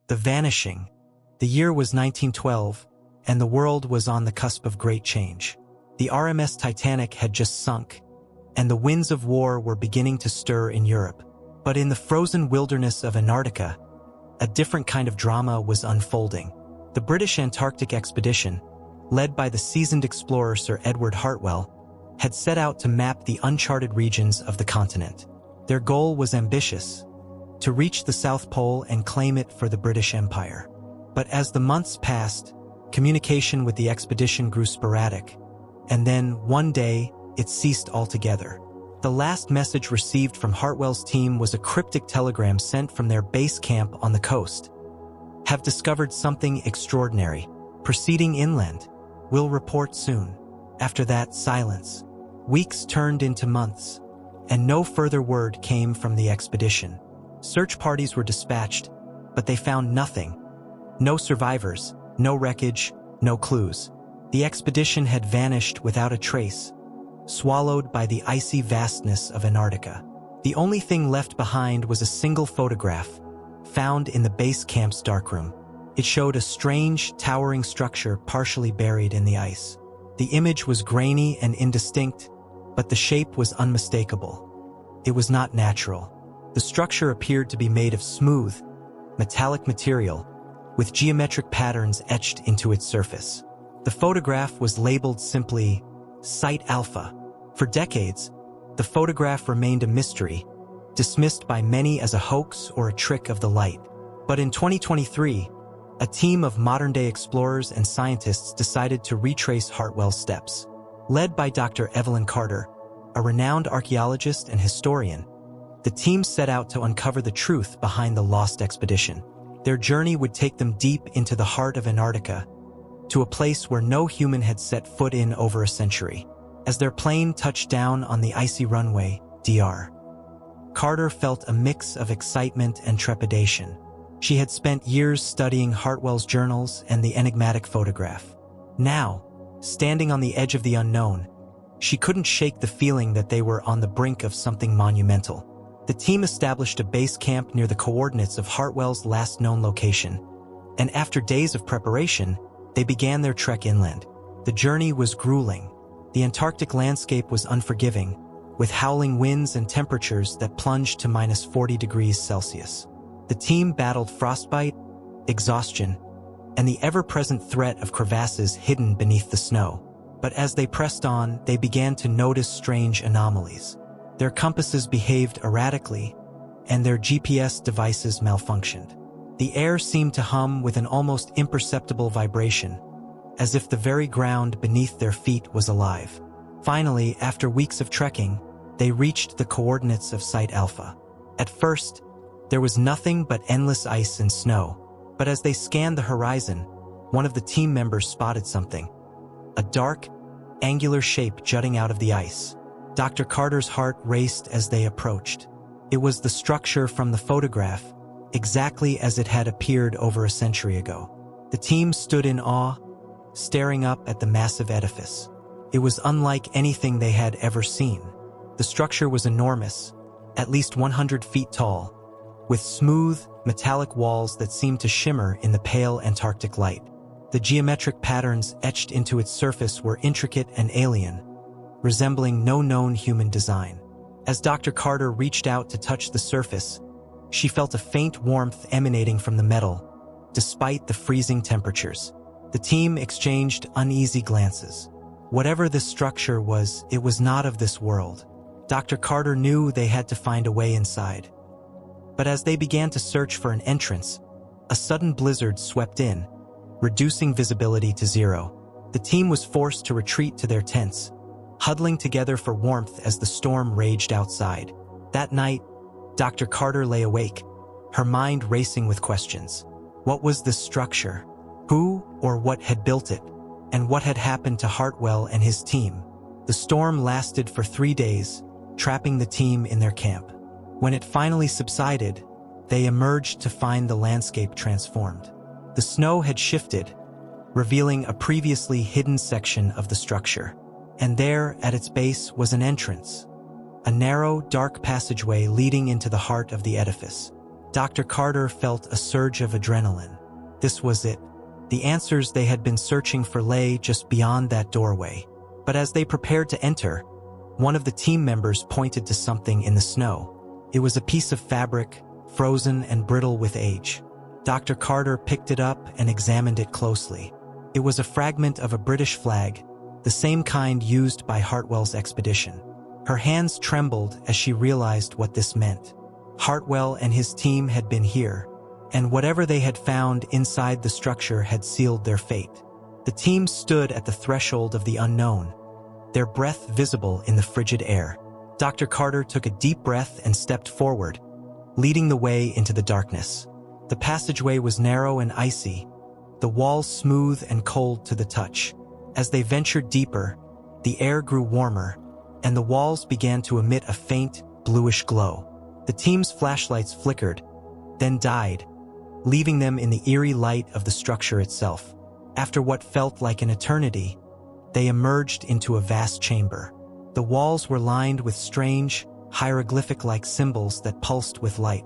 The vanishing. The year was 1912, and the world was on the cusp of great change. The RMS Titanic had just sunk, and the winds of war were beginning to stir in Europe. But in the frozen wilderness of Antarctica, a different kind of drama was unfolding. The British Antarctic expedition, led by the seasoned explorer Sir Edward Hartwell, had set out to map the uncharted regions of the continent. Their goal was ambitious: to reach the South Pole and claim it for the British Empire. But as the months passed, communication with the expedition grew sporadic, and then, one day, it ceased altogether. The last message received from Hartwell's team was a cryptic telegram sent from their base camp on the coast. "Have discovered something extraordinary. Proceeding inland. Will report soon." After that, silence. Weeks turned into months, and no further word came from the expedition. Search parties were dispatched, but they found nothing. No survivors, no wreckage, no clues. The expedition had vanished without a trace, swallowed by the icy vastness of Antarctica. The only thing left behind was a single photograph, found in the base camp's darkroom. It showed a strange, towering structure partially buried in the ice. The image was grainy and indistinct, but the shape was unmistakable. It was not natural. The structure appeared to be made of smooth, metallic material, with geometric patterns etched into its surface. The photograph was labeled simply Site Alpha. For decades, the photograph remained a mystery, dismissed by many as a hoax or a trick of the light. But in 2023, a team of modern-day explorers and scientists decided to retrace Hartwell's steps. Led by Dr. Evelyn Carter, a renowned archaeologist and historian, the team set out to uncover the truth behind the Lost Expedition. Their journey would take them deep into the heart of Antarctica, to a place where no human had set foot in over a century. As their plane touched down on the icy runway, Dr. Carter felt a mix of excitement and trepidation. She had spent years studying Hartwell's journals and the enigmatic photograph. Now, standing on the edge of the unknown, she couldn't shake the feeling that they were on the brink of something monumental. The team established a base camp near the coordinates of Hartwell's last known location, and after days of preparation, they began their trek inland. The journey was grueling. The Antarctic landscape was unforgiving, with howling winds and temperatures that plunged to -40 degrees Celsius. The team battled frostbite, exhaustion, and the ever-present threat of crevasses hidden beneath the snow. But as they pressed on, they began to notice strange anomalies. Their compasses behaved erratically, and their GPS devices malfunctioned. The air seemed to hum with an almost imperceptible vibration, as if the very ground beneath their feet was alive. Finally, after weeks of trekking, they reached the coordinates of Site Alpha. At first, there was nothing but endless ice and snow, but as they scanned the horizon, one of the team members spotted something. A dark, angular shape jutting out of the ice. Dr. Carter's heart raced as they approached. It was the structure from the photograph, exactly as it had appeared over a century ago. The team stood in awe, staring up at the massive edifice. It was unlike anything they had ever seen. The structure was enormous, at least 100 feet tall, with smooth, metallic walls that seemed to shimmer in the pale Antarctic light. The geometric patterns etched into its surface were intricate and alien, resembling no known human design. As Dr. Carter reached out to touch the surface, she felt a faint warmth emanating from the metal, despite the freezing temperatures. The team exchanged uneasy glances. Whatever this structure was, it was not of this world. Dr. Carter knew they had to find a way inside. But as they began to search for an entrance, a sudden blizzard swept in, reducing visibility to zero. The team was forced to retreat to their tents, huddling together for warmth as the storm raged outside. That night, Dr. Carter lay awake, her mind racing with questions. What was this structure? Who or what had built it? And what had happened to Hartwell and his team? The storm lasted for 3 days, trapping the team in their camp. When it finally subsided, they emerged to find the landscape transformed. The snow had shifted, revealing a previously hidden section of the structure. And there, at its base, was an entrance, a narrow, dark passageway leading into the heart of the edifice. Dr. Carter felt a surge of adrenaline. This was it. The answers they had been searching for lay just beyond that doorway. But as they prepared to enter, one of the team members pointed to something in the snow. It was a piece of fabric, frozen and brittle with age. Dr. Carter picked it up and examined it closely. It was a fragment of a British flag, the same kind used by Hartwell's expedition. Her hands trembled as she realized what this meant. Hartwell and his team had been here, and whatever they had found inside the structure had sealed their fate. The team stood at the threshold of the unknown, their breath visible in the frigid air. Dr. Carter took a deep breath and stepped forward, leading the way into the darkness. The passageway was narrow and icy, the walls smooth and cold to the touch. As they ventured deeper, the air grew warmer, and the walls began to emit a faint, bluish glow. The team's flashlights flickered, then died, leaving them in the eerie light of the structure itself. After what felt like an eternity, they emerged into a vast chamber. The walls were lined with strange, hieroglyphic-like symbols that pulsed with light.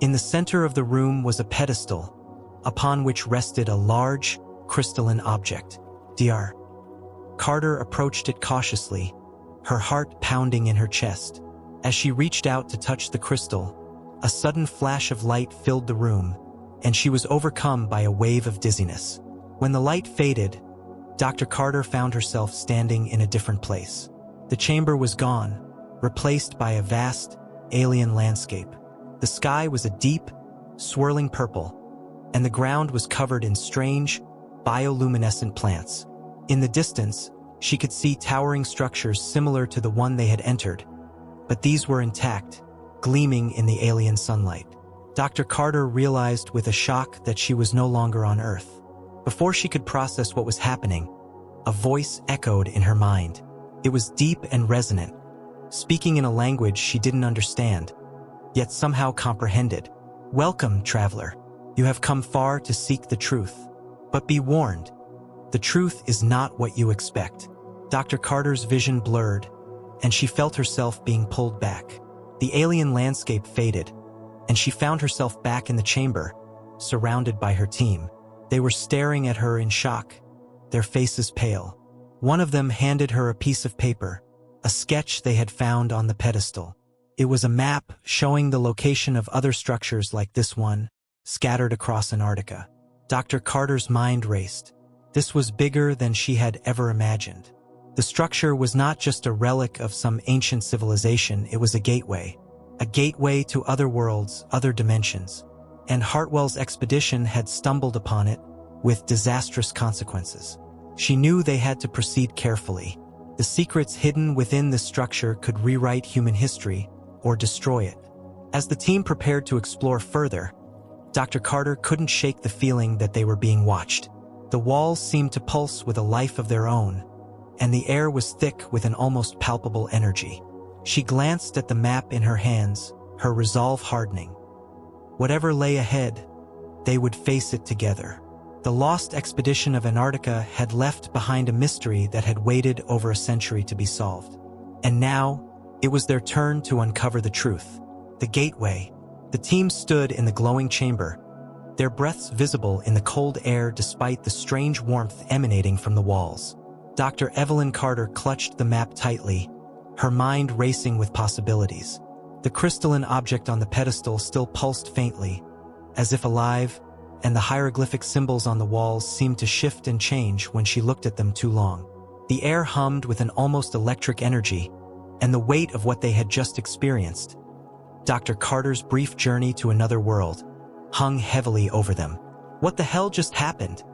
In the center of the room was a pedestal, upon which rested a large, crystalline object. Dr. Carter approached it cautiously, her heart pounding in her chest. As she reached out to touch the crystal, a sudden flash of light filled the room, and she was overcome by a wave of dizziness. When the light faded, Dr. Carter found herself standing in a different place. The chamber was gone, replaced by a vast, alien landscape. The sky was a deep, swirling purple, and the ground was covered in strange, bioluminescent plants. In the distance, she could see towering structures similar to the one they had entered, but these were intact, gleaming in the alien sunlight. Dr. Carter realized with a shock that she was no longer on Earth. Before she could process what was happening, a voice echoed in her mind. It was deep and resonant, speaking in a language she didn't understand, yet somehow comprehended. "Welcome, traveler. You have come far to seek the truth. But be warned, the truth is not what you expect." Dr. Carter's vision blurred, and she felt herself being pulled back. The alien landscape faded, and she found herself back in the chamber, surrounded by her team. They were staring at her in shock, their faces pale. One of them handed her a piece of paper, a sketch they had found on the pedestal. It was a map showing the location of other structures like this one, scattered across Antarctica. Dr. Carter's mind raced. This was bigger than she had ever imagined. The structure was not just a relic of some ancient civilization, it was a gateway to other worlds, other dimensions. And Hartwell's expedition had stumbled upon it, with disastrous consequences. She knew they had to proceed carefully. The secrets hidden within this structure could rewrite human history or destroy it. As the team prepared to explore further, Dr. Carter couldn't shake the feeling that they were being watched. The walls seemed to pulse with a life of their own, and the air was thick with an almost palpable energy. She glanced at the map in her hands, her resolve hardening. Whatever lay ahead, they would face it together. The Lost Expedition of Antarctica had left behind a mystery that had waited over a century to be solved. And now, it was their turn to uncover the truth. The gateway. The team stood in the glowing chamber, their breaths visible in the cold air despite the strange warmth emanating from the walls. Dr. Evelyn Carter clutched the map tightly, her mind racing with possibilities. The crystalline object on the pedestal still pulsed faintly, as if alive, and the hieroglyphic symbols on the walls seemed to shift and change when she looked at them too long. The air hummed with an almost electric energy, and the weight of what they had just experienced. Dr. Carter's brief journey to another world hung heavily over them. "What the hell just happened?"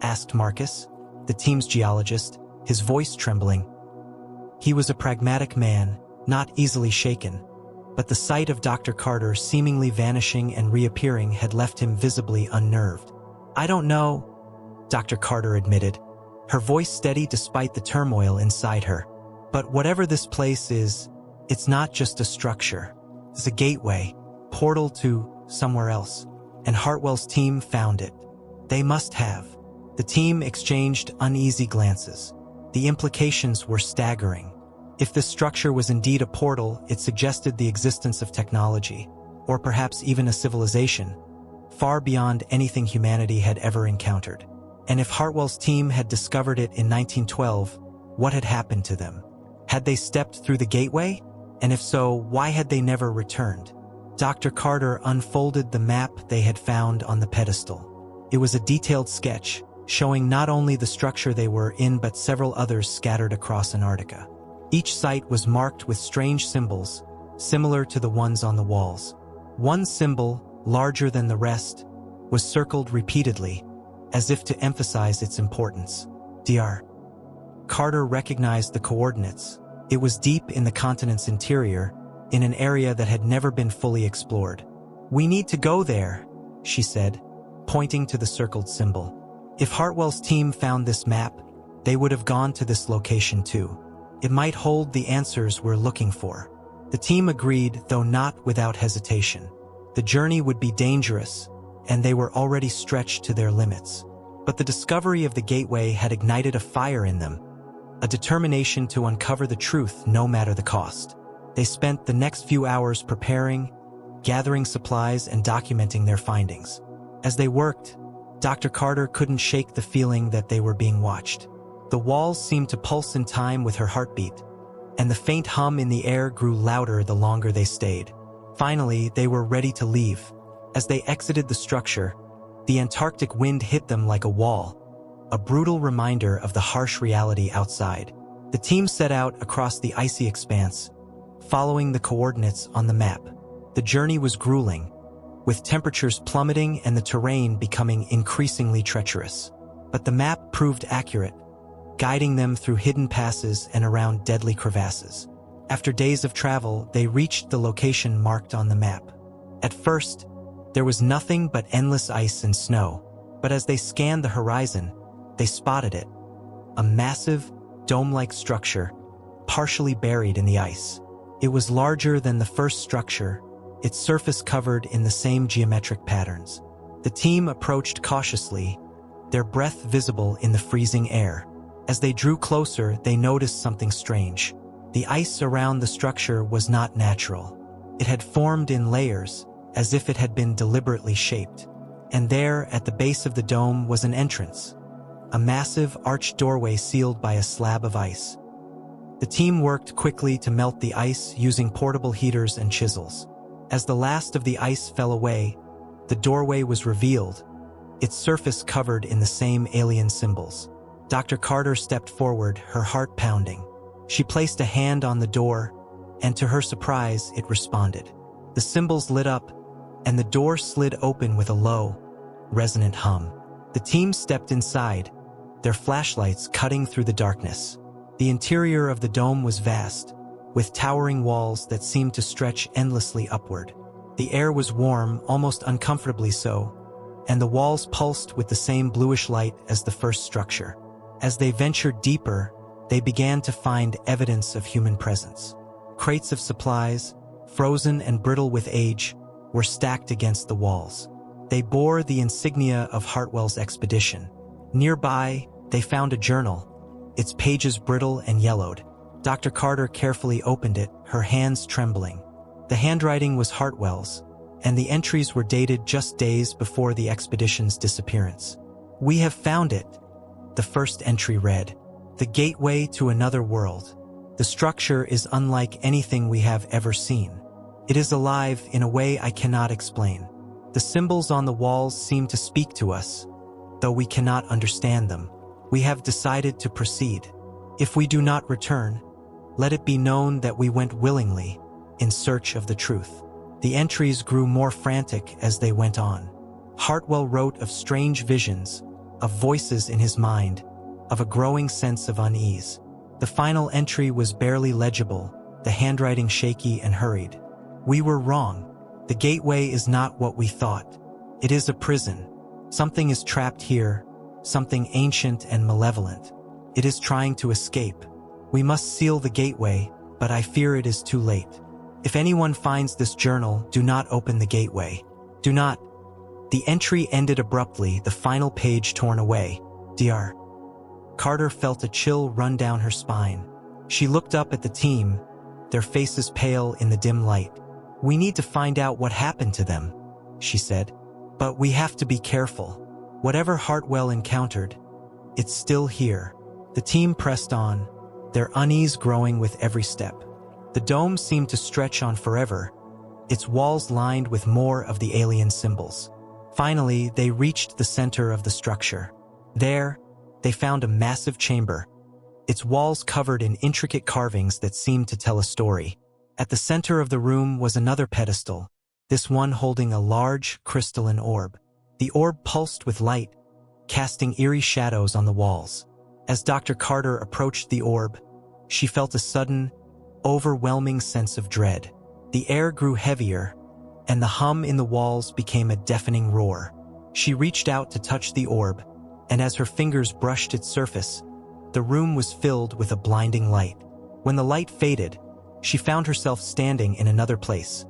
asked Marcus, the team's geologist, his voice trembling. He was a pragmatic man, not easily shaken, but the sight of Dr. Carter seemingly vanishing and reappearing had left him visibly unnerved. "I don't know," Dr. Carter admitted, her voice steady despite the turmoil inside her. "But whatever this place is, it's not just a structure. It's a gateway, portal to somewhere else. And Hartwell's team found it. They must have." The team exchanged uneasy glances. The implications were staggering. If this structure was indeed a portal, it suggested the existence of technology, or perhaps even a civilization, far beyond anything humanity had ever encountered. And if Hartwell's team had discovered it in 1912, what had happened to them? Had they stepped through the gateway? And if so, why had they never returned? Dr. Carter unfolded the map they had found on the pedestal. It was a detailed sketch, showing not only the structure they were in but several others scattered across Antarctica. Each site was marked with strange symbols, similar to the ones on the walls. One symbol, larger than the rest, was circled repeatedly, as if to emphasize its importance. Dr. Carter recognized the coordinates. It was deep in the continent's interior, in an area that had never been fully explored. "We need to go there," she said, pointing to the circled symbol. If Hartwell's team found this map, they would have gone to this location too. It might hold the answers we're looking for. The team agreed, though not without hesitation. The journey would be dangerous, and they were already stretched to their limits. But the discovery of the gateway had ignited a fire in them, a determination to uncover the truth no matter the cost. They spent the next few hours preparing, gathering supplies, and documenting their findings. As they worked, Dr. Carter couldn't shake the feeling that they were being watched. The walls seemed to pulse in time with her heartbeat, and the faint hum in the air grew louder the longer they stayed. Finally, they were ready to leave. As they exited the structure, the Antarctic wind hit them like a wall, a brutal reminder of the harsh reality outside. The team set out across the icy expanse, following the coordinates on the map. The journey was grueling, with temperatures plummeting and the terrain becoming increasingly treacherous. But the map proved accurate, guiding them through hidden passes and around deadly crevasses. After days of travel, they reached the location marked on the map. At first, there was nothing but endless ice and snow, but as they scanned the horizon, they spotted it, a massive, dome-like structure, partially buried in the ice. It was larger than the first structure, its surface covered in the same geometric patterns. The team approached cautiously, their breath visible in the freezing air. As they drew closer, they noticed something strange. The ice around the structure was not natural. It had formed in layers, as if it had been deliberately shaped. And there, at the base of the dome, was an entrance, a massive arched doorway sealed by a slab of ice. The team worked quickly to melt the ice using portable heaters and chisels. As the last of the ice fell away, the doorway was revealed, its surface covered in the same alien symbols. Dr. Carter stepped forward, her heart pounding. She placed a hand on the door, and to her surprise, it responded. The symbols lit up, and the door slid open with a low, resonant hum. The team stepped inside, their flashlights cutting through the darkness. The interior of the dome was vast, with towering walls that seemed to stretch endlessly upward. The air was warm, almost uncomfortably so, and the walls pulsed with the same bluish light as the first structure. As they ventured deeper, they began to find evidence of human presence. Crates of supplies, frozen and brittle with age, were stacked against the walls. They bore the insignia of Hartwell's expedition. Nearby, they found a journal, its pages brittle and yellowed. Dr. Carter carefully opened it, her hands trembling. The handwriting was Hartwell's, and the entries were dated just days before the expedition's disappearance. "We have found it," the first entry read. "The gateway to another world. The structure is unlike anything we have ever seen. It is alive in a way I cannot explain. The symbols on the walls seem to speak to us, though we cannot understand them. We have decided to proceed. If we do not return, let it be known that we went willingly, in search of the truth." The entries grew more frantic as they went on. Hartwell wrote of strange visions, of voices in his mind, of a growing sense of unease. The final entry was barely legible, the handwriting shaky and hurried. "We were wrong. The gateway is not what we thought. It is a prison. Something is trapped here, something ancient and malevolent. It is trying to escape. We must seal the gateway, but I fear it is too late. If anyone finds this journal, do not open the gateway. Do not." The entry ended abruptly, the final page torn away. Dr. Carter felt a chill run down her spine. She looked up at the team, their faces pale in the dim light. "We need to find out what happened to them," she said. "But we have to be careful. Whatever Hartwell encountered, it's still here." The team pressed on, their unease growing with every step. The dome seemed to stretch on forever, its walls lined with more of the alien symbols. Finally, they reached the center of the structure. There, they found a massive chamber, its walls covered in intricate carvings that seemed to tell a story. At the center of the room was another pedestal, this one holding a large, crystalline orb. The orb pulsed with light, casting eerie shadows on the walls. As Dr. Carter approached the orb, she felt a sudden, overwhelming sense of dread. The air grew heavier, and the hum in the walls became a deafening roar. She reached out to touch the orb, and as her fingers brushed its surface, the room was filled with a blinding light. When the light faded, she found herself standing in another place.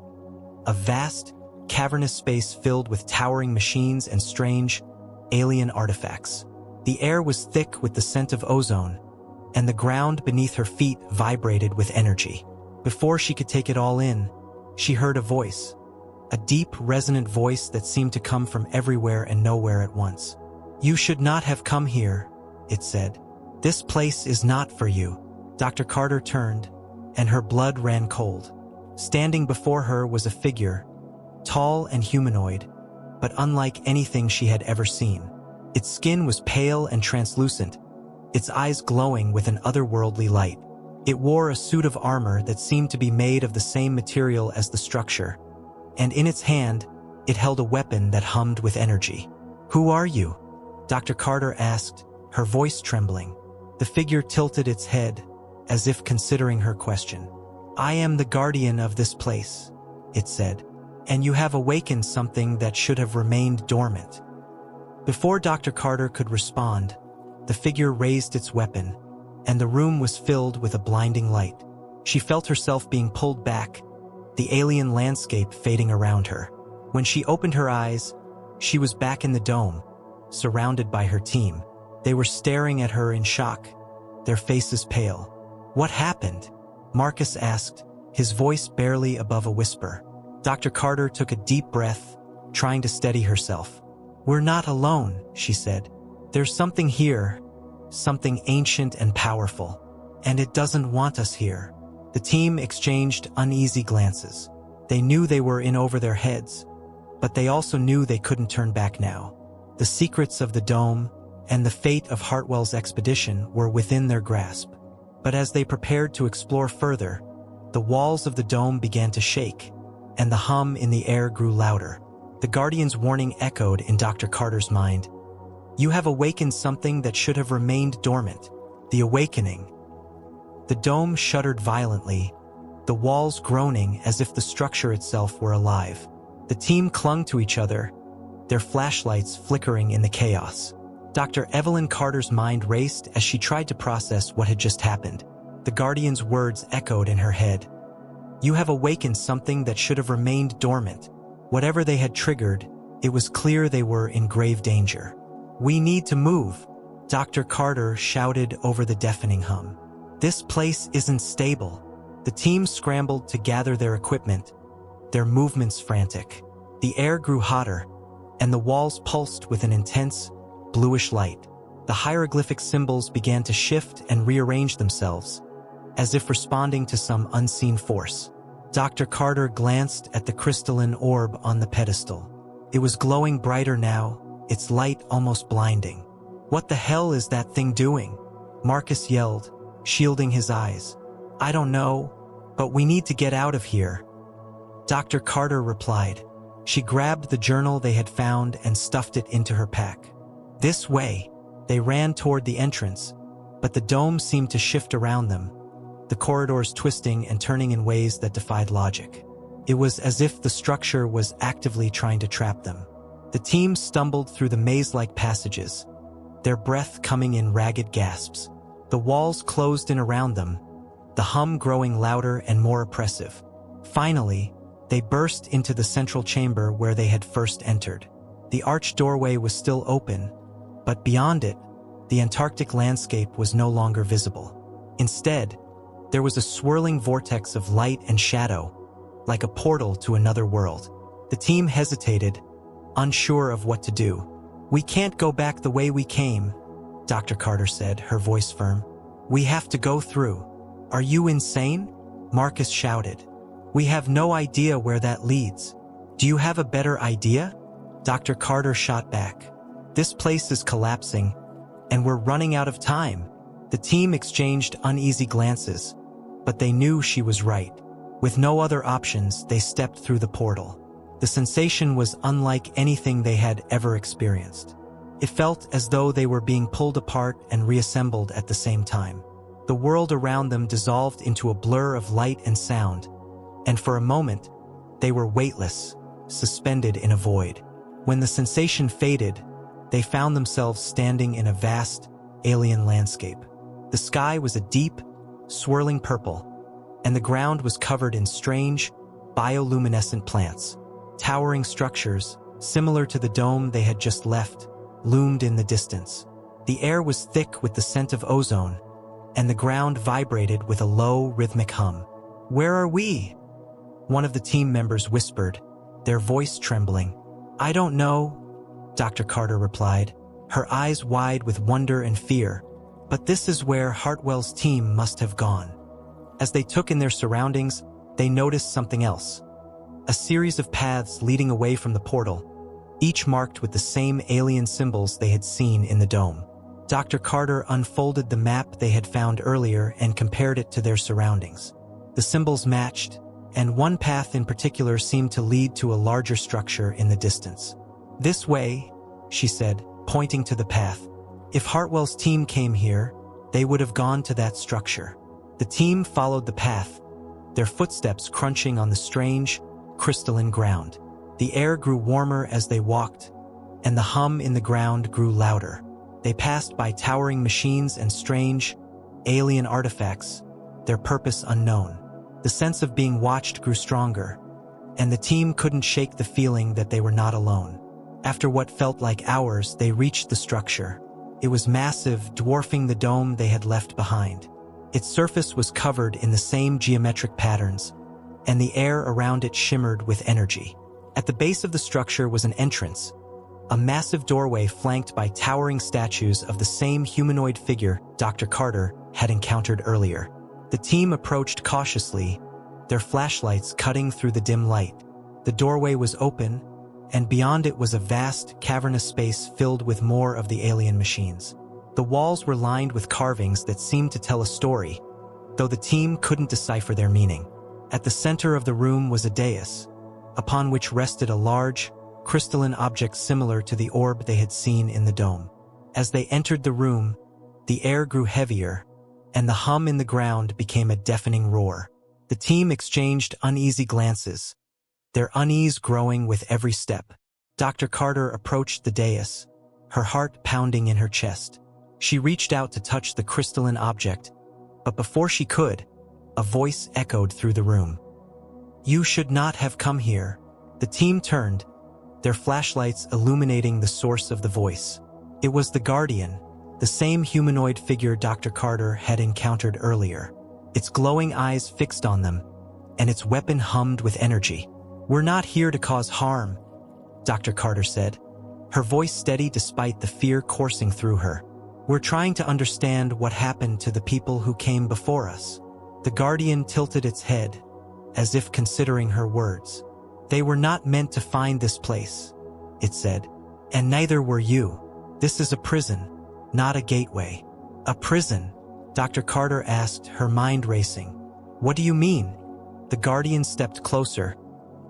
A vast, cavernous space filled with towering machines and strange, alien artifacts. The air was thick with the scent of ozone, and the ground beneath her feet vibrated with energy. Before she could take it all in, she heard a voice. A deep, resonant voice that seemed to come from everywhere and nowhere at once. "You should not have come here," it said. "This place is not for you." Dr. Carter turned, and her blood ran cold. Standing before her was a figure, tall and humanoid, but unlike anything she had ever seen. Its skin was pale and translucent, its eyes glowing with an otherworldly light. It wore a suit of armor that seemed to be made of the same material as the structure, and in its hand, it held a weapon that hummed with energy. "Who are you?" Dr. Carter asked, her voice trembling. The figure tilted its head, as if considering her question. "I am the guardian of this place," it said, "and you have awakened something that should have remained dormant." Before Dr. Carter could respond, the figure raised its weapon, and the room was filled with a blinding light. She felt herself being pulled back, the alien landscape fading around her. When she opened her eyes, she was back in the dome, surrounded by her team. They were staring at her in shock, their faces pale. "What happened?" Marcus asked, his voice barely above a whisper. Dr. Carter took a deep breath, trying to steady herself. "We're not alone," she said. "There's something here, something ancient and powerful, and it doesn't want us here." The team exchanged uneasy glances. They knew they were in over their heads, but they also knew they couldn't turn back now. The secrets of the dome and the fate of Hartwell's expedition were within their grasp. But as they prepared to explore further, the walls of the dome began to shake, and the hum in the air grew louder. The Guardian's warning echoed in Dr. Carter's mind. "You have awakened something that should have remained dormant." The awakening. The dome shuddered violently, the walls groaning as if the structure itself were alive. The team clung to each other, their flashlights flickering in the chaos. Dr. Evelyn Carter's mind raced as she tried to process what had just happened. The Guardian's words echoed in her head. "You have awakened something that should have remained dormant." Whatever they had triggered, it was clear they were in grave danger. "We need to move," Dr. Carter shouted over the deafening hum. "This place isn't stable." The team scrambled to gather their equipment, their movements frantic. The air grew hotter, and the walls pulsed with an intense, bluish light. The hieroglyphic symbols began to shift and rearrange themselves, as if responding to some unseen force. Dr. Carter glanced at the crystalline orb on the pedestal. It was glowing brighter now, its light almost blinding. "What the hell is that thing doing?" Marcus yelled, shielding his eyes. "I don't know, but we need to get out of here." Dr. Carter replied. She grabbed the journal they had found and stuffed it into her pack. "This way." They ran toward the entrance, but the dome seemed to shift around them, the corridors twisting and turning in ways that defied logic. It was as if the structure was actively trying to trap them. The team stumbled through the maze-like passages, their breath coming in ragged gasps. The walls closed in around them, the hum growing louder and more oppressive. Finally, they burst into the central chamber where they had first entered. The arched doorway was still open, but beyond it, the Antarctic landscape was no longer visible. Instead, there was a swirling vortex of light and shadow, like a portal to another world. The team hesitated, unsure of what to do. "We can't go back the way we came," Dr. Carter said, her voice firm. "We have to go through." "Are you insane?" Marcus shouted. "We have no idea where that leads." "Do you have a better idea?" Dr. Carter shot back. "This place is collapsing, and we're running out of time." The team exchanged uneasy glances, but they knew she was right. With no other options, they stepped through the portal. The sensation was unlike anything they had ever experienced. It felt as though they were being pulled apart and reassembled at the same time. The world around them dissolved into a blur of light and sound, and for a moment, they were weightless, suspended in a void. When the sensation faded, they found themselves standing in a vast, alien landscape. The sky was a deep, swirling purple, and the ground was covered in strange, bioluminescent plants. Towering structures, similar to the dome they had just left, loomed in the distance. The air was thick with the scent of ozone, and the ground vibrated with a low, rhythmic hum. "Where are we?" one of the team members whispered, their voice trembling. "I don't know," Dr. Carter replied, her eyes wide with wonder and fear. "But this is where Hartwell's team must have gone." As they took in their surroundings, they noticed something else. A series of paths leading away from the portal, each marked with the same alien symbols they had seen in the dome. Dr. Carter unfolded the map they had found earlier and compared it to their surroundings. The symbols matched, and one path in particular seemed to lead to a larger structure in the distance. "This way," she said, pointing to the path. "If Hartwell's team came here, they would have gone to that structure." The team followed the path, their footsteps crunching on the strange, crystalline ground. The air grew warmer as they walked, and the hum in the ground grew louder. They passed by towering machines and strange, alien artifacts, their purpose unknown. The sense of being watched grew stronger, and the team couldn't shake the feeling that they were not alone. After what felt like hours, they reached the structure. It was massive, dwarfing the dome they had left behind. Its surface was covered in the same geometric patterns, and the air around it shimmered with energy. At the base of the structure was an entrance, a massive doorway flanked by towering statues of the same humanoid figure Dr. Carter had encountered earlier. The team approached cautiously, their flashlights cutting through the dim light. The doorway was open, and beyond it was a vast, cavernous space filled with more of the alien machines. The walls were lined with carvings that seemed to tell a story, though the team couldn't decipher their meaning. At the center of the room was a dais, upon which rested a large, crystalline object similar to the orb they had seen in the dome. As they entered the room, the air grew heavier, and the hum in the ground became a deafening roar. The team exchanged uneasy glances, their unease growing with every step. Dr. Carter approached the dais, her heart pounding in her chest. She reached out to touch the crystalline object, but before she could, a voice echoed through the room. "You should not have come here." The team turned, their flashlights illuminating the source of the voice. It was the Guardian, the same humanoid figure Dr. Carter had encountered earlier. Its glowing eyes fixed on them, and its weapon hummed with energy. "We're not here to cause harm," Dr. Carter said, her voice steady despite the fear coursing through her. "We're trying to understand what happened to the people who came before us." The Guardian tilted its head, as if considering her words. "They were not meant to find this place," it said, "and neither were you. This is a prison, not a gateway." "A prison?" Dr. Carter asked, her mind racing. "What do you mean?" The Guardian stepped closer,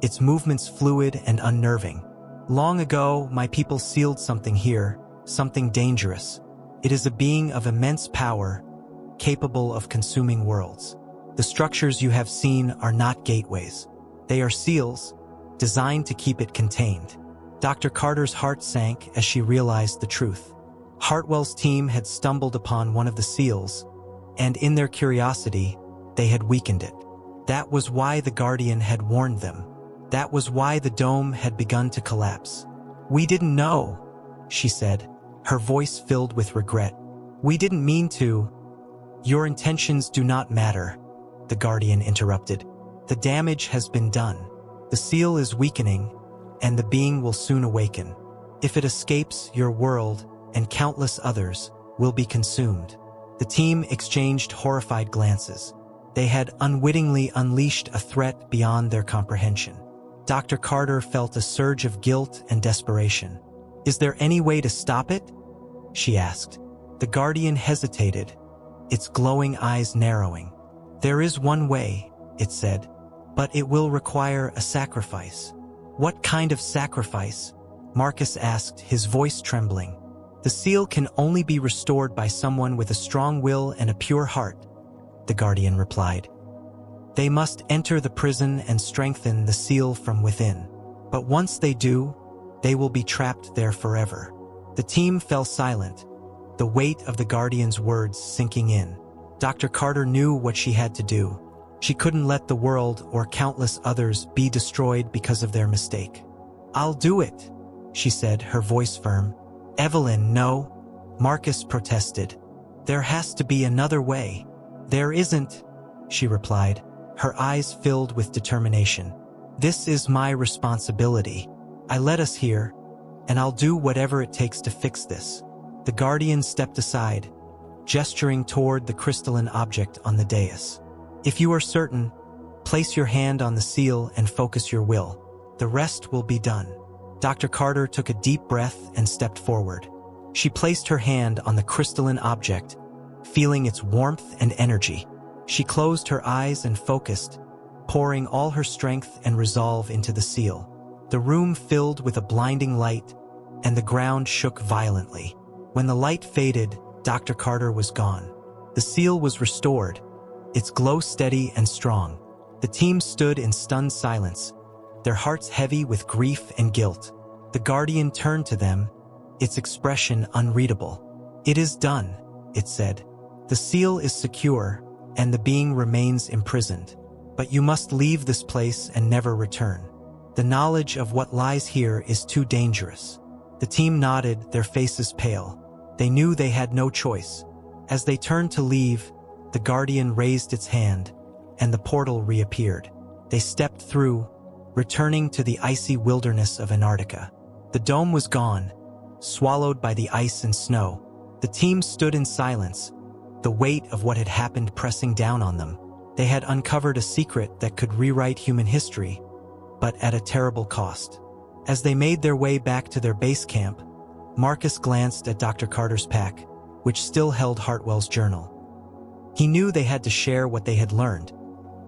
its movements fluid and unnerving. "Long ago, my people sealed something here, something dangerous. It is a being of immense power, capable of consuming worlds. The structures you have seen are not gateways. They are seals, designed to keep it contained." Dr. Carter's heart sank as she realized the truth. Hartwell's team had stumbled upon one of the seals, and in their curiosity, they had weakened it. That was why the Guardian had warned them. That was why the dome had begun to collapse. "We didn't know," she said, her voice filled with regret. "We didn't mean to." "Your intentions do not matter," the Guardian interrupted. The damage has been done. The seal is weakening, and the being will soon awaken. If it escapes, your world, and countless others, will be consumed. The team exchanged horrified glances. They had unwittingly unleashed a threat beyond their comprehension. Dr. Carter felt a surge of guilt and desperation. "Is there any way to stop it?" she asked. The Guardian hesitated, its glowing eyes narrowing. "There is one way," it said, "but it will require a sacrifice." "What kind of sacrifice?" Marcus asked, his voice trembling. "The seal can only be restored by someone with a strong will and a pure heart," the Guardian replied. "They must enter the prison and strengthen the seal from within. But once they do, they will be trapped there forever." The team fell silent, the weight of the Guardian's words sinking in. Dr. Carter knew what she had to do. She couldn't let the world or countless others be destroyed because of their mistake. "I'll do it," she said, her voice firm. "Evelyn, no," Marcus protested. "There has to be another way." "There isn't," she replied, her eyes filled with determination. "This is my responsibility. I led us here, and I'll do whatever it takes to fix this." The Guardian stepped aside, gesturing toward the crystalline object on the dais. "If you are certain, place your hand on the seal and focus your will. The rest will be done." Dr. Carter took a deep breath and stepped forward. She placed her hand on the crystalline object, feeling its warmth and energy. She closed her eyes and focused, pouring all her strength and resolve into the seal. The room filled with a blinding light, and the ground shook violently. When the light faded, Dr. Carter was gone. The seal was restored, its glow steady and strong. The team stood in stunned silence, their hearts heavy with grief and guilt. The Guardian turned to them, its expression unreadable. "It is done," it said. "The seal is secure, and the being remains imprisoned. But you must leave this place and never return. The knowledge of what lies here is too dangerous." The team nodded, their faces pale. They knew they had no choice. As they turned to leave, the Guardian raised its hand, and the portal reappeared. They stepped through, returning to the icy wilderness of Antarctica. The dome was gone, swallowed by the ice and snow. The team stood in silence, the weight of what had happened pressing down on them. They had uncovered a secret that could rewrite human history, but at a terrible cost. As they made their way back to their base camp, Marcus glanced at Dr. Carter's pack, which still held Hartwell's journal. He knew they had to share what they had learned,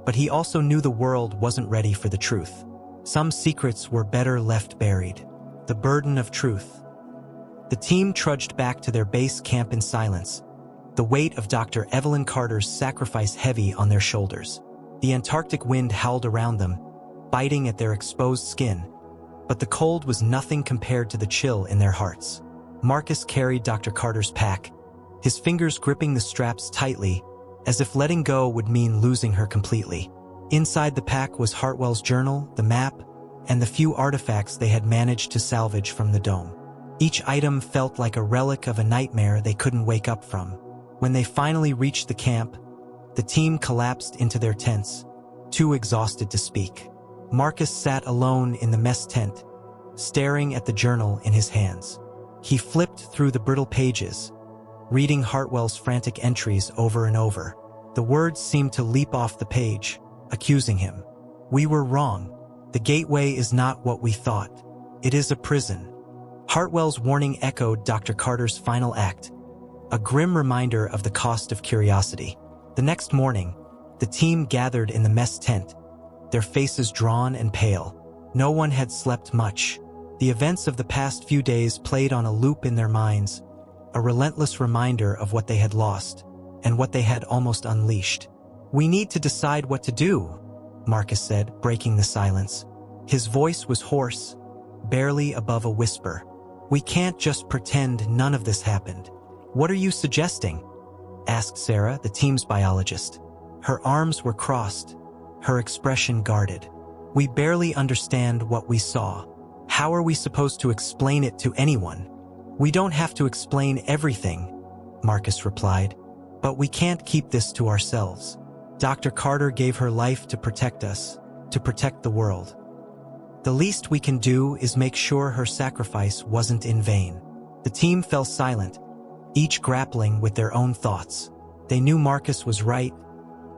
but he also knew the world wasn't ready for the truth. Some secrets were better left buried. The burden of truth. The team trudged back to their base camp in silence, the weight of Dr. Evelyn Carter's sacrifice heavy on their shoulders. The Antarctic wind howled around them, biting at their exposed skin, but the cold was nothing compared to the chill in their hearts. Marcus carried Dr. Carter's pack, his fingers gripping the straps tightly, as if letting go would mean losing her completely. Inside the pack was Hartwell's journal, the map, and the few artifacts they had managed to salvage from the dome. Each item felt like a relic of a nightmare they couldn't wake up from. When they finally reached the camp, the team collapsed into their tents, too exhausted to speak. Marcus sat alone in the mess tent, staring at the journal in his hands. He flipped through the brittle pages, reading Hartwell's frantic entries over and over. The words seemed to leap off the page, accusing him. "We were wrong. The gateway is not what we thought. It is a prison." Hartwell's warning echoed Dr. Carter's final act, a grim reminder of the cost of curiosity. The next morning, the team gathered in the mess tent, their faces drawn and pale. No one had slept much. The events of the past few days played on a loop in their minds, a relentless reminder of what they had lost and what they had almost unleashed. "We need to decide what to do," Marcus said, breaking the silence. His voice was hoarse, barely above a whisper. "We can't just pretend none of this happened." "What are you suggesting?" asked Sarah, the team's biologist. Her arms were crossed, her expression guarded. "We barely understand what we saw. How are we supposed to explain it to anyone?" "We don't have to explain everything," Marcus replied, "but we can't keep this to ourselves." Dr. Carter gave her life to protect us, to protect the world. The least we can do is make sure her sacrifice wasn't in vain." The team fell silent, each grappling with their own thoughts. They knew Marcus was right,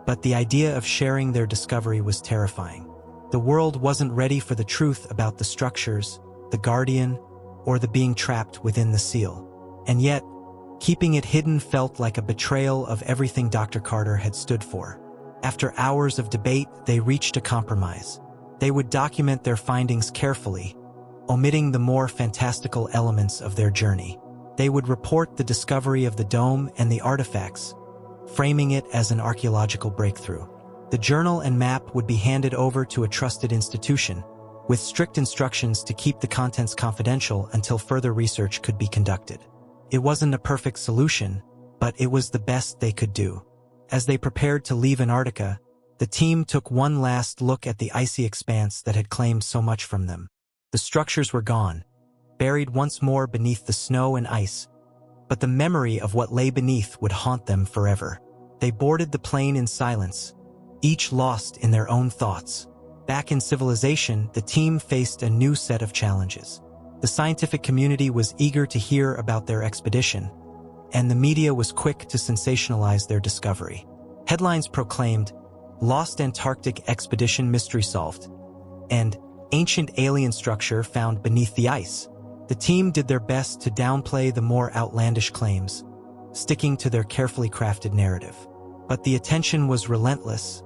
but the idea of sharing their discovery was terrifying. The world wasn't ready for the truth about the structures, the Guardian, or the being trapped within the seal. And yet, keeping it hidden felt like a betrayal of everything Dr. Carter had stood for. After hours of debate, they reached a compromise. They would document their findings carefully, omitting the more fantastical elements of their journey. They would report the discovery of the dome and the artifacts, framing it as an archaeological breakthrough. The journal and map would be handed over to a trusted institution, with strict instructions to keep the contents confidential until further research could be conducted. It wasn't a perfect solution, but it was the best they could do. As they prepared to leave Antarctica, the team took one last look at the icy expanse that had claimed so much from them. The structures were gone, buried once more beneath the snow and ice, but the memory of what lay beneath would haunt them forever. They boarded the plane in silence, each lost in their own thoughts. Back in civilization, the team faced a new set of challenges. The scientific community was eager to hear about their expedition, and the media was quick to sensationalize their discovery. Headlines proclaimed, "Lost Antarctic Expedition Mystery Solved," and "Ancient Alien Structure Found Beneath the Ice." The team did their best to downplay the more outlandish claims, sticking to their carefully crafted narrative. But the attention was relentless,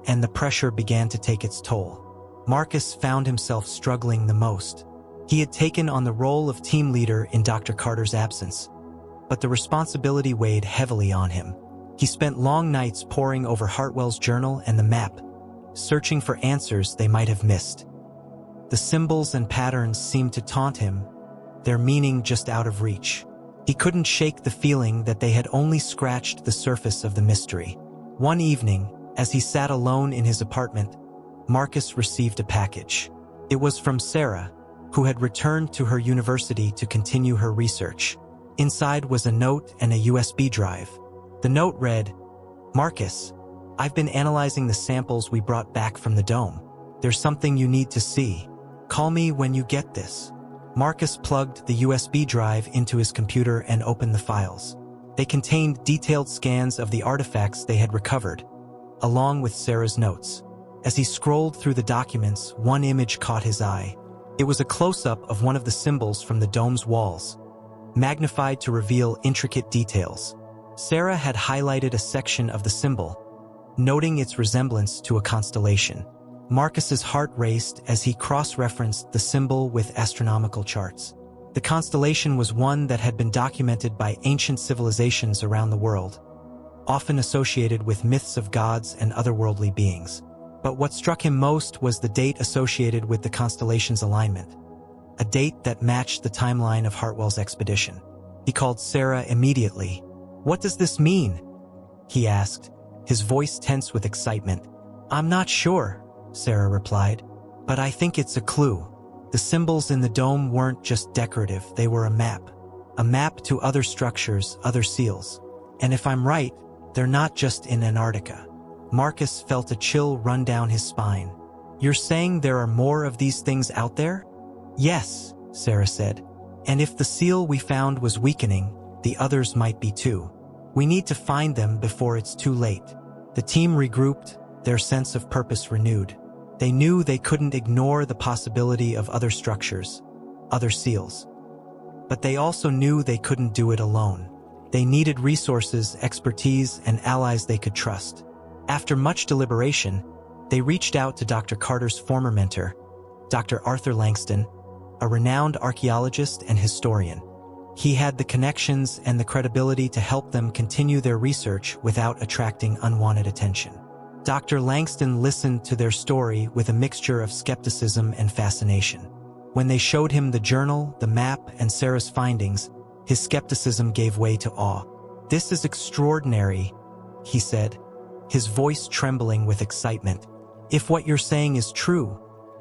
and the pressure began to take its toll. Marcus found himself struggling the most. He had taken on the role of team leader in Dr. Carter's absence, but the responsibility weighed heavily on him. He spent long nights poring over Hartwell's journal and the map, searching for answers they might have missed. The symbols and patterns seemed to taunt him, their meaning just out of reach. He couldn't shake the feeling that they had only scratched the surface of the mystery. One evening, as he sat alone in his apartment, Marcus received a package. It was from Sarah, who had returned to her university to continue her research. Inside was a note and a USB drive. The note read, "Marcus, I've been analyzing the samples we brought back from the dome. There's something you need to see. Call me when you get this." Marcus plugged the USB drive into his computer and opened the files. They contained detailed scans of the artifacts they had recovered, along with Sarah's notes. As he scrolled through the documents, one image caught his eye. It was a close-up of one of the symbols from the dome's walls, magnified to reveal intricate details. Sarah had highlighted a section of the symbol, noting its resemblance to a constellation. Marcus's heart raced as he cross-referenced the symbol with astronomical charts. The constellation was one that had been documented by ancient civilizations around the world, often associated with myths of gods and otherworldly beings. But what struck him most was the date associated with the constellation's alignment, a date that matched the timeline of Hartwell's expedition. He called Sarah immediately. "What does this mean?" he asked, his voice tense with excitement. "I'm not sure," Sarah replied, "but I think it's a clue. The symbols in the dome weren't just decorative, they were a map to other structures, other seals. And if I'm right, they're not just in Antarctica." Marcus felt a chill run down his spine. "You're saying there are more of these things out there?" "Yes," Sarah said. "And if the seal we found was weakening, the others might be too. We need to find them before it's too late." The team regrouped, their sense of purpose renewed. They knew they couldn't ignore the possibility of other structures, other seals. But they also knew they couldn't do it alone. They needed resources, expertise, and allies they could trust. After much deliberation, they reached out to Dr. Carter's former mentor, Dr. Arthur Langston, a renowned archaeologist and historian. He had the connections and the credibility to help them continue their research without attracting unwanted attention. Dr. Langston listened to their story with a mixture of skepticism and fascination. When they showed him the journal, the map, and Sarah's findings, his skepticism gave way to awe. "This is extraordinary," he said, his voice trembling with excitement. "If what you're saying is true,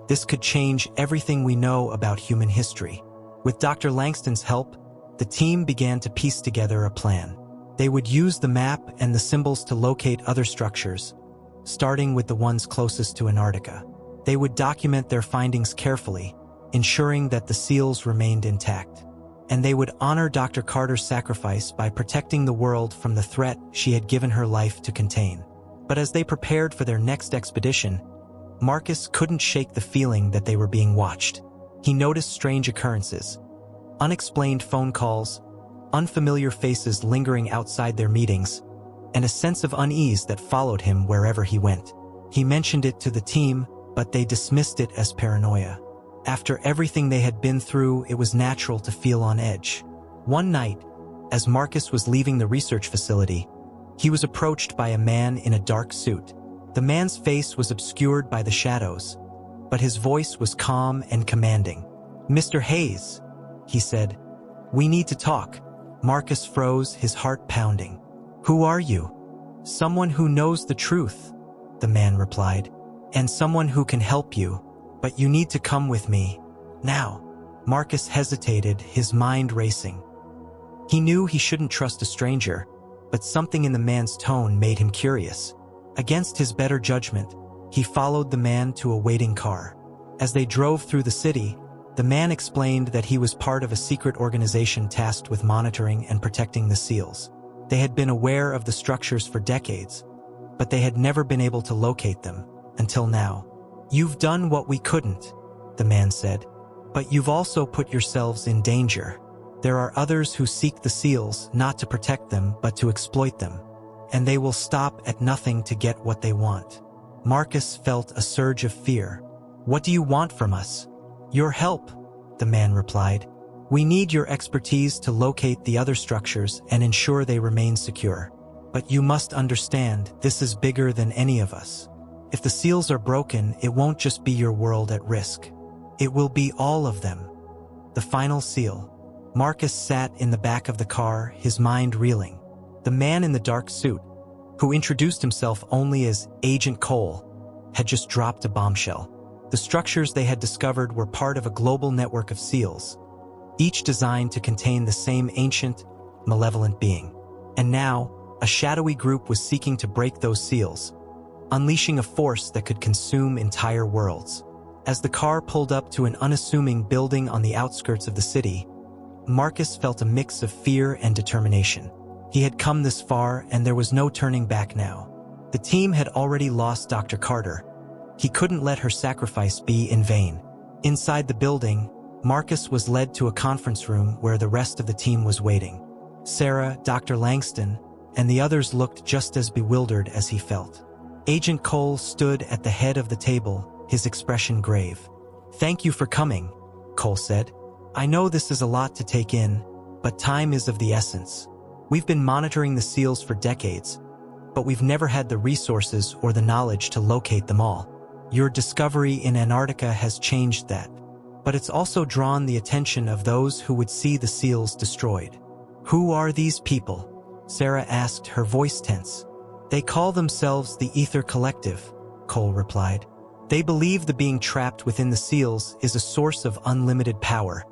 this could change everything we know about human history." With Dr. Langston's help, the team began to piece together a plan. They would use the map and the symbols to locate other structures, starting with the ones closest to Antarctica. They would document their findings carefully, ensuring that the seals remained intact. And they would honor Dr. Carter's sacrifice by protecting the world from the threat she had given her life to contain. But as they prepared for their next expedition, Marcus couldn't shake the feeling that they were being watched. He noticed strange occurrences, unexplained phone calls, unfamiliar faces lingering outside their meetings, and a sense of unease that followed him wherever he went. He mentioned it to the team, but they dismissed it as paranoia. After everything they had been through, it was natural to feel on edge. One night, as Marcus was leaving the research facility, he was approached by a man in a dark suit. The man's face was obscured by the shadows, but his voice was calm and commanding. "Mr. Hayes," he said, "we need to talk." Marcus froze, his heart pounding. "Who are you?" "Someone who knows the truth," the man replied, "and someone who can help you, but you need to come with me, now." Marcus hesitated, his mind racing. He knew he shouldn't trust a stranger, but something in the man's tone made him curious. Against his better judgment, he followed the man to a waiting car. As they drove through the city, the man explained that he was part of a secret organization tasked with monitoring and protecting the seals. They had been aware of the structures for decades, but they had never been able to locate them, until now. "You've done what we couldn't," the man said, "but you've also put yourselves in danger. There are others who seek the seals not to protect them but to exploit them, and they will stop at nothing to get what they want." Marcus felt a surge of fear. "What do you want from us?" "Your help," the man replied. "We need your expertise to locate the other structures and ensure they remain secure. But you must understand, this is bigger than any of us. If the seals are broken, it won't just be your world at risk. It will be all of them." The final seal. Marcus sat in the back of the car, his mind reeling. The man in the dark suit, who introduced himself only as Agent Cole, had just dropped a bombshell. The structures they had discovered were part of a global network of seals, each designed to contain the same ancient, malevolent being. And now, a shadowy group was seeking to break those seals, unleashing a force that could consume entire worlds. As the car pulled up to an unassuming building on the outskirts of the city, Marcus felt a mix of fear and determination. He had come this far, and there was no turning back now. The team had already lost Dr. Carter. He couldn't let her sacrifice be in vain. Inside the building, Marcus was led to a conference room where the rest of the team was waiting. Sarah, Dr. Langston, and the others looked just as bewildered as he felt. Agent Cole stood at the head of the table, his expression grave. "Thank you for coming," Cole said. "I know this is a lot to take in, but time is of the essence. We've been monitoring the seals for decades, but we've never had the resources or the knowledge to locate them all. Your discovery in Antarctica has changed that, but it's also drawn the attention of those who would see the seals destroyed." "Who are these people?" Sarah asked, her voice tense. "They call themselves the Ether Collective," Cole replied. "They believe the being trapped within the seals is a source of unlimited power,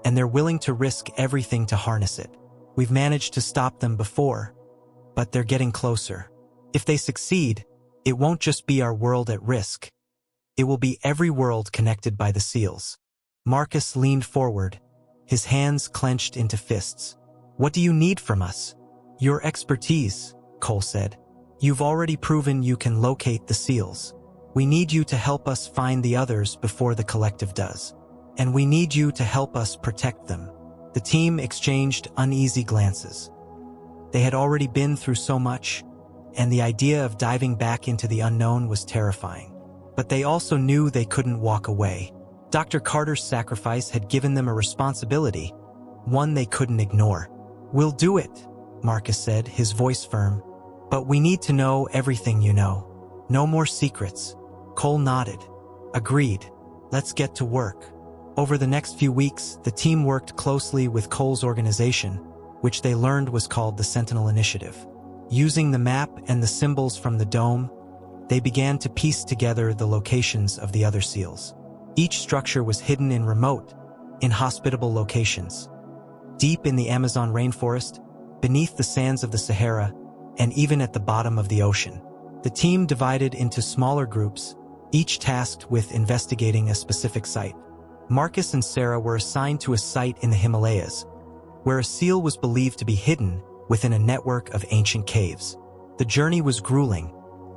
and they're willing to risk everything to harness it. We've managed to stop them before, but they're getting closer. If they succeed, it won't just be our world at risk. It will be every world connected by the seals." Marcus leaned forward, his hands clenched into fists. "What do you need from us?" "Your expertise," Cole said. "You've already proven you can locate the seals. We need you to help us find the others before the collective does. And we need you to help us protect them." The team exchanged uneasy glances. They had already been through so much, and the idea of diving back into the unknown was terrifying. But they also knew they couldn't walk away. Dr. Carter's sacrifice had given them a responsibility, one they couldn't ignore. "We'll do it," Marcus said, his voice firm. "But we need to know everything you know. No more secrets." Cole nodded. "Agreed. Let's get to work." Over the next few weeks, the team worked closely with Cole's organization, which they learned was called the Sentinel Initiative. Using the map and the symbols from the dome, they began to piece together the locations of the other seals. Each structure was hidden in remote, inhospitable locations. Deep in the Amazon rainforest, beneath the sands of the Sahara, and even at the bottom of the ocean. The team divided into smaller groups, each tasked with investigating a specific site. Marcus and Sarah were assigned to a site in the Himalayas, where a seal was believed to be hidden within a network of ancient caves. The journey was grueling,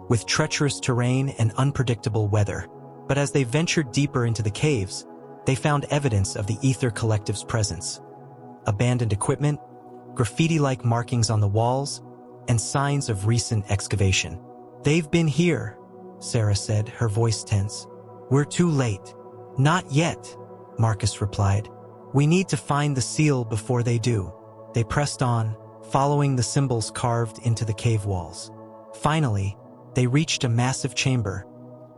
with treacherous terrain and unpredictable weather. But as they ventured deeper into the caves, they found evidence of the Ether Collective's presence. Abandoned equipment, graffiti-like markings on the walls, and signs of recent excavation. "They've been here," Sarah said, her voice tense. "We're too late." "Not yet," Marcus replied. "We need to find the seal before they do." They pressed on, following the symbols carved into the cave walls. Finally, they reached a massive chamber,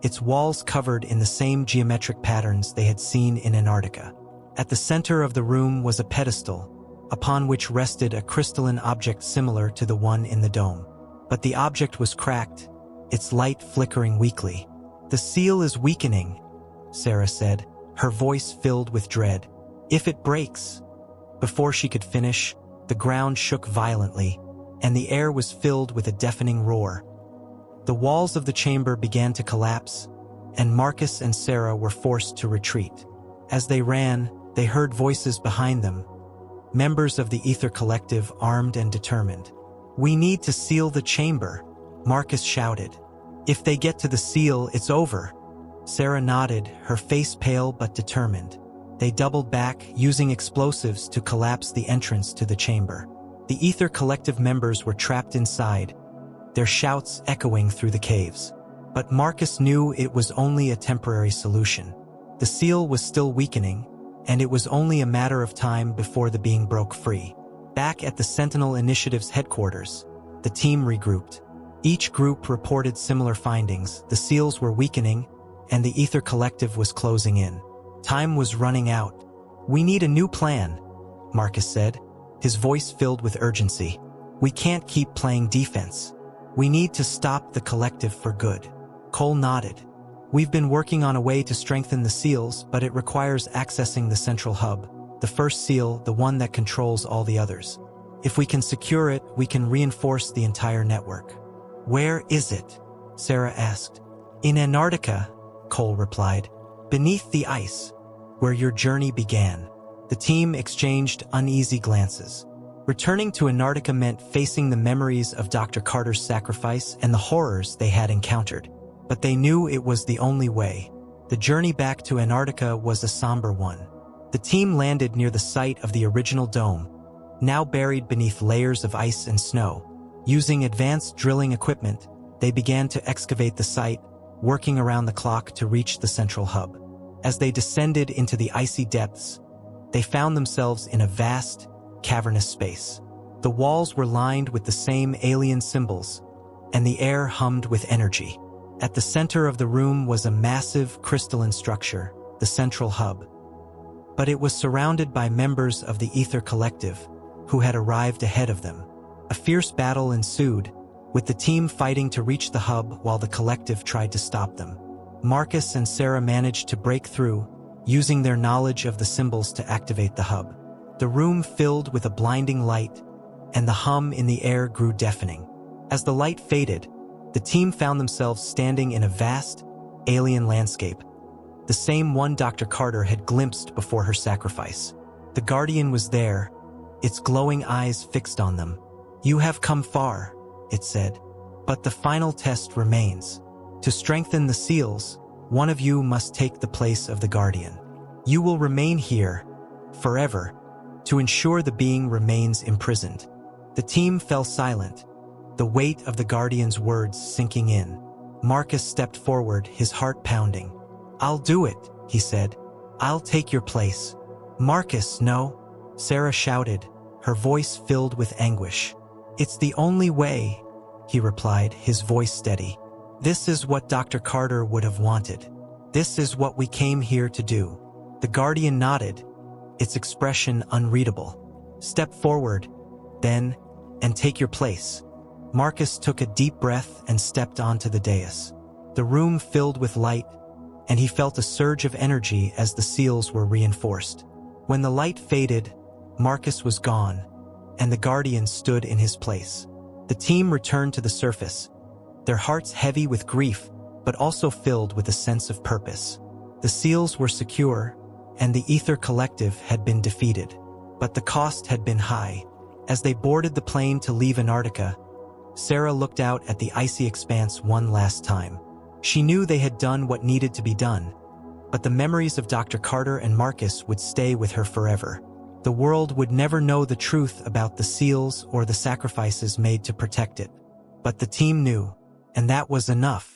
its walls covered in the same geometric patterns they had seen in Antarctica. At the center of the room was a pedestal, upon which rested a crystalline object similar to the one in the dome. But the object was cracked, its light flickering weakly. "The seal is weakening," Sarah said, her voice filled with dread. "If it breaks..." Before she could finish, the ground shook violently, and the air was filled with a deafening roar. The walls of the chamber began to collapse, and Marcus and Sarah were forced to retreat. As they ran, they heard voices behind them, members of the Ether Collective, armed and determined. "We need to seal the chamber," Marcus shouted. "If they get to the seal, it's over." Sarah nodded, her face pale but determined. They doubled back, using explosives to collapse the entrance to the chamber. The Ether Collective members were trapped inside, their shouts echoing through the caves. But Marcus knew it was only a temporary solution. The seal was still weakening, and it was only a matter of time before the being broke free. Back at the Sentinel Initiative's headquarters, the team regrouped. Each group reported similar findings. The seals were weakening, and the Ether Collective was closing in. Time was running out. "We need a new plan," Marcus said, his voice filled with urgency. "We can't keep playing defense. We need to stop the collective for good." Cole nodded. "We've been working on a way to strengthen the seals, but it requires accessing the central hub, the first seal, the one that controls all the others. If we can secure it, we can reinforce the entire network." "Where is it?" Sarah asked. "In Antarctica," Cole replied. "Beneath the ice, where your journey began." The team exchanged uneasy glances. Returning to Antarctica meant facing the memories of Dr. Carter's sacrifice and the horrors they had encountered. But they knew it was the only way. The journey back to Antarctica was a somber one. The team landed near the site of the original dome, now buried beneath layers of ice and snow. Using advanced drilling equipment, they began to excavate the site, working around the clock to reach the central hub. As they descended into the icy depths, they found themselves in a vast, cavernous space. The walls were lined with the same alien symbols, and the air hummed with energy. At the center of the room was a massive crystalline structure, the central hub. But it was surrounded by members of the Ether Collective, who had arrived ahead of them. A fierce battle ensued, with the team fighting to reach the hub while the collective tried to stop them. Marcus and Sarah managed to break through, using their knowledge of the symbols to activate the hub. The room filled with a blinding light, and the hum in the air grew deafening. As the light faded, the team found themselves standing in a vast, alien landscape, the same one Dr. Carter had glimpsed before her sacrifice. The Guardian was there, its glowing eyes fixed on them. "You have come far," it said, "but the final test remains. To strengthen the seals, one of you must take the place of the Guardian. You will remain here, forever, to ensure the being remains imprisoned." The team fell silent, the weight of the Guardian's words sinking in. Marcus stepped forward, his heart pounding. "I'll do it," he said. "I'll take your place." "Marcus, no," Sarah shouted, her voice filled with anguish. "It's the only way," he replied, his voice steady. "This is what Dr. Carter would have wanted. This is what we came here to do." The Guardian nodded, its expression unreadable. "Step forward, then, and take your place." Marcus took a deep breath and stepped onto the dais. The room filled with light, and he felt a surge of energy as the seals were reinforced. When the light faded, Marcus was gone, and the Guardian stood in his place. The team returned to the surface, their hearts heavy with grief, but also filled with a sense of purpose. The SEALs were secure, and the Ether Collective had been defeated. But the cost had been high. As they boarded the plane to leave Antarctica, Sarah looked out at the icy expanse one last time. She knew they had done what needed to be done, but the memories of Dr. Carter and Marcus would stay with her forever. The world would never know the truth about the SEALs or the sacrifices made to protect it. But the team knew, and that was enough.